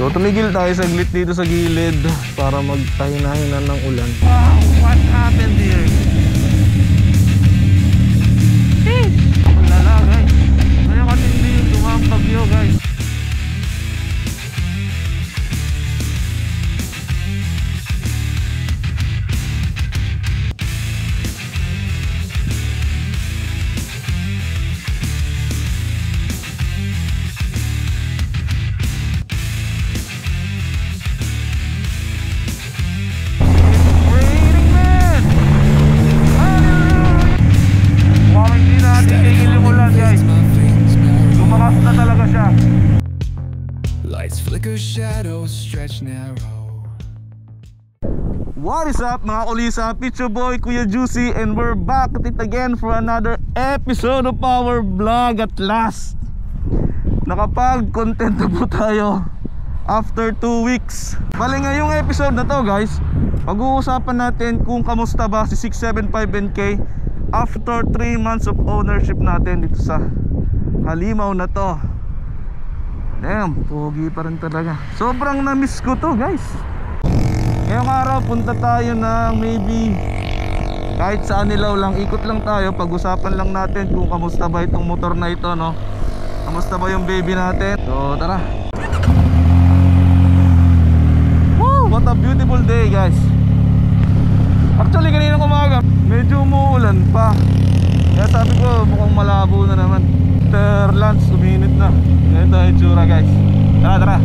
So tumigil tayo saglit dito sa gilid para magpahina-hina ng ulan. Wow, what happened here? Lala guys, kaya katindi yung dumang bagyo guys. What is up mga kulisa? It's your boy Kuya Juicy and we're back at it again for another episode of our vlog. At last nakapag-content na po tayo after 2 weeks. Bali ngayong episode na to guys, pag-uusapan natin kung kamusta ba si 675NK after 3 months of ownership natin dito sa halimaw na to. Damn, pogi pa rin talaga. Sobrang na-miss ko to guys. Ngayong araw punta tayo ng maybe kahit sa Anilaw lang, ikot lang tayo. Pag-usapan lang natin kung kamusta ba itong motor na ito, no? Kamusta ba yung baby natin? So tara. Woo! What a beautiful day guys. Actually kanina umaga medyo umuulan pa, kaya sabi ko mukhang malabo na naman. After lunch uminit na. Ganito yung itsura guys. Tara tara.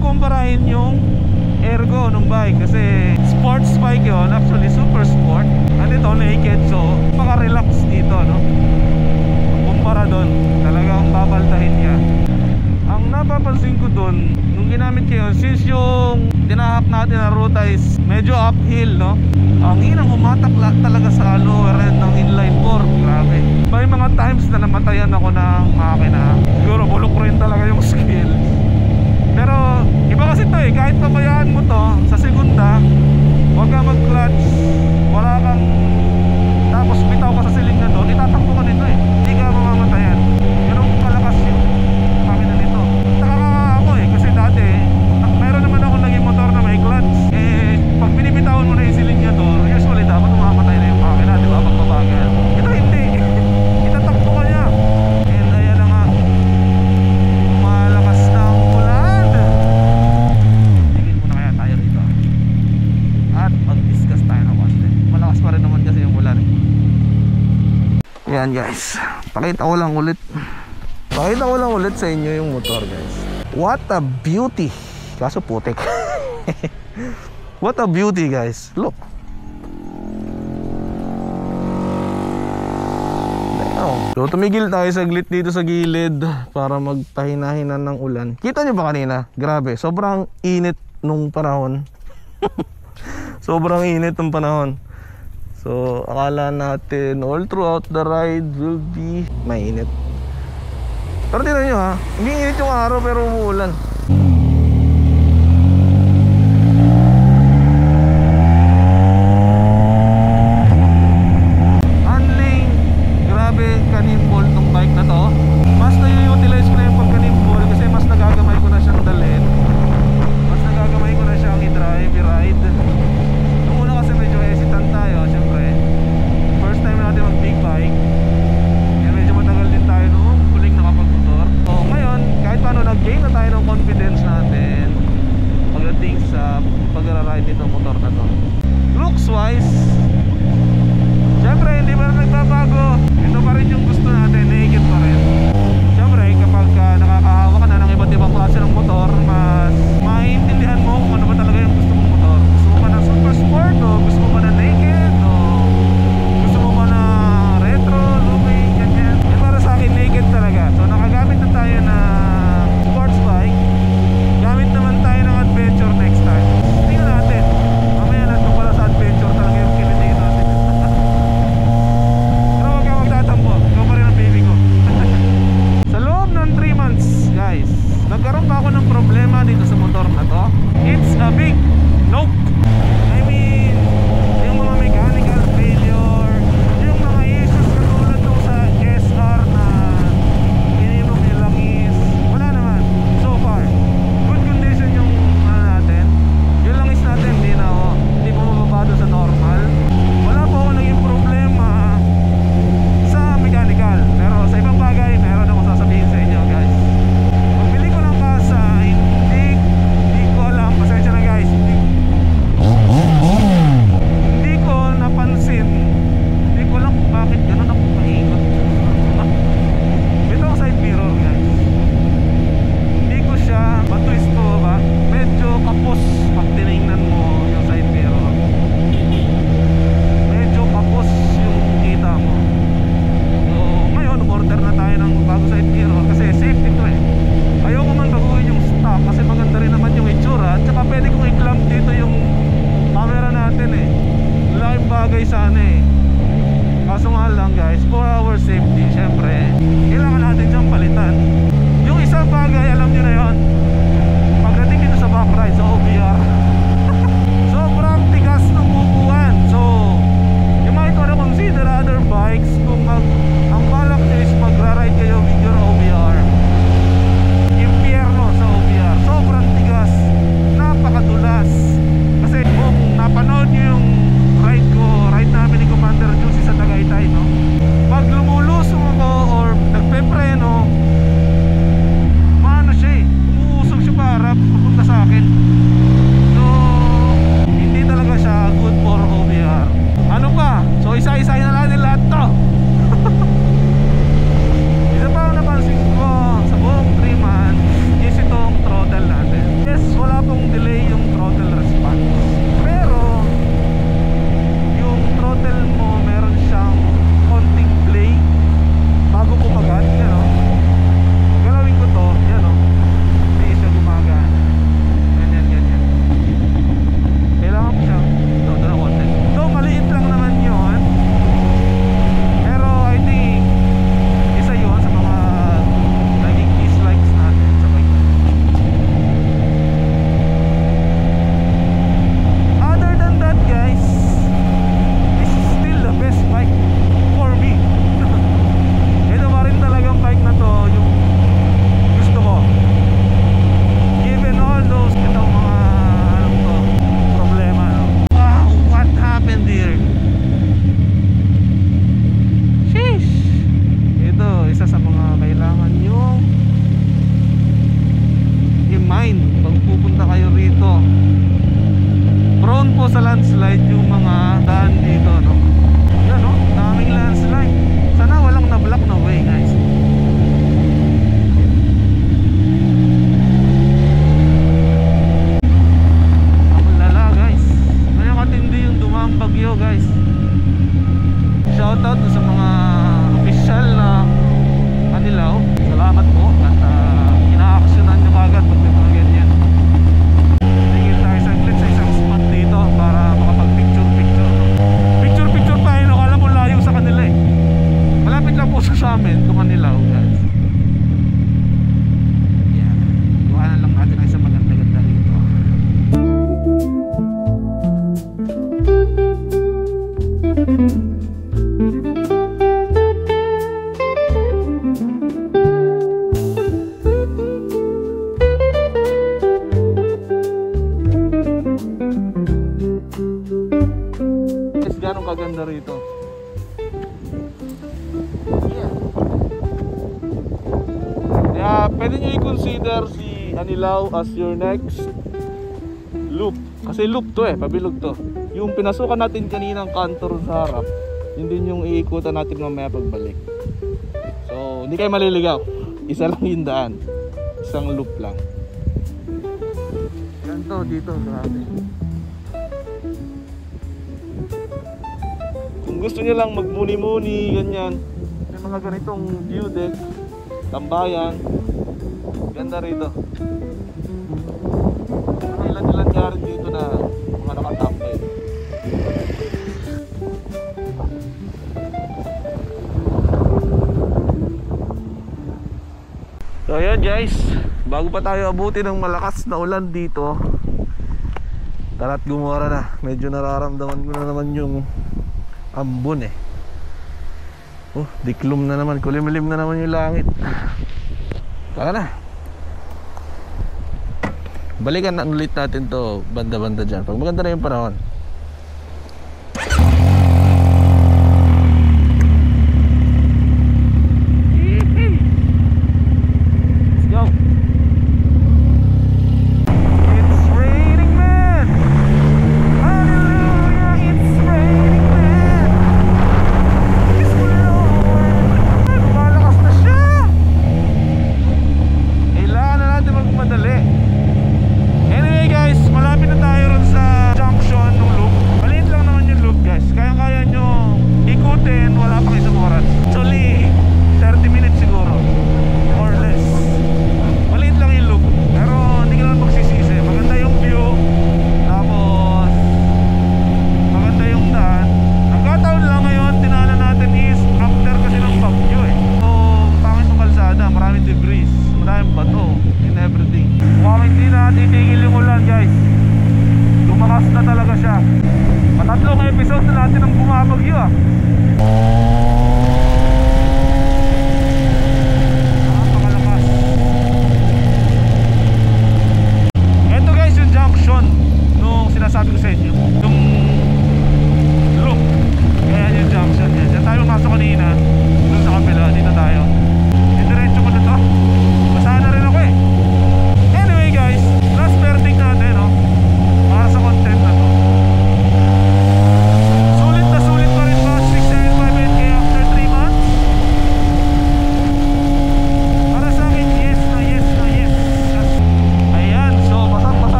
kumparahin yung ergo ng bike, kasi sports bike yun, actually super sport. At ito naked, so maka-relax dito, no? Kumpara doon, talagang babaltahin niya. Ang napapansin ko doon, nung ginamit ko yun, since yung dinahak natin na ruta is medyo uphill, no? Ang inang humatak talaga sa lower end ng inline 4. Grabe. May mga times na namatayan ako ng makina. Siguro bulok rin talaga yung skill. Pero iba kasi to eh, kahit pabayaan mo to sa segunda, huwag ka mag-clutch, wala kang, tapos bitaw ka sa siling na doon, itatakbo ka nito eh, hindi ka mamamatayan. Ganun kalakas yung makina nito. Nakakaka ako eh, kasi dati meron naman ako naging motor na may clutch, eh pag binibitawan mo na yung siling niya doon, usually dapat mamamatay na yung makina, di ba, pagbabagal. Ito hindi, itatakbo ka niya. And ayan na nga, malakas ng ulan. Tingin muna kaya tayo rito at mag-discuss tayo ng konti. Malakas pa rin naman kasi yung ulan. Yan guys, pakita ko lang ulit sa inyo yung motor guys. What a beauty. Kaso putik. What a beauty guys. Look. So tumigil tayo saglit dito sa gilid para magpahina-hinan ng ulan. Kita nyo ba kanina? Grabe, sobrang init nung panahon. Sobrang init nung panahon. So akala natin all throughout the ride will be mainit. Pero tingnan nyo ha, hindi init yung araw pero umuulan. Handling, grabe ka-nimble tong bike na to. Mas na-utilize ko na yung pagka-nimble kasi mas nagagamay ko na siyang dalhin. Mas nagagamay ko na siyang i-drive, i-ride. Nung una kasi medyo hesitant tayo, syempre first time natin mag big bike, medyo matagal din tayo noong huling nakapagmotor. So ngayon, kahit paano nag-gain na tayo ng confidence sa landslide yung mga daan dito, no? Yan, no? Daming landslide. Sana walang na-block na way, guys. Ang lala, guys. Kaya katindi yung dumaang bagyo, guys. Shoutout sa mga official na Kanilaw. Salamat po at ina-actionan nyo kagad pag may mga ganyan. Tingin tayo saglit sa isang spot dito para makapag-picture-picture. Picture-picture tayo, no? Kala mo layo sa kanila eh. Malapit lang po sa amin itong Kanilaw, guys. Yan. Kuhanan lang natin ang isang maganda-ganda dito. Ganong kaganda rito. Yeah. Kaya pwede nyo i-consider si Anilao as your next loop. Kasi loop to eh, pabilog to. Yung pinasukan natin kaninang kantor sa harap, yun din yung iikutan natin mamaya pagbalik. So hindi kayo maliligaw. Isa lang yung daan. Isang loop lang. Ganto dito, grabe. Kung gusto niyo lang magmuni-muni, ganyan, may mga ganitong view deck, tambayan, ganda rito. Mga ilan-ilan nga rin dito na mga nakatambay. So ayan guys, bago pa tayo abuti ng malakas na ulan dito, tara't gumora na. Medyo nararamdaman ko na naman yung ambon eh. Oh, diklum na naman, kulimlim na naman yung langit. Taka na. Balikan na ulit natin to banda-banda dyan pag maganda na yung panahon.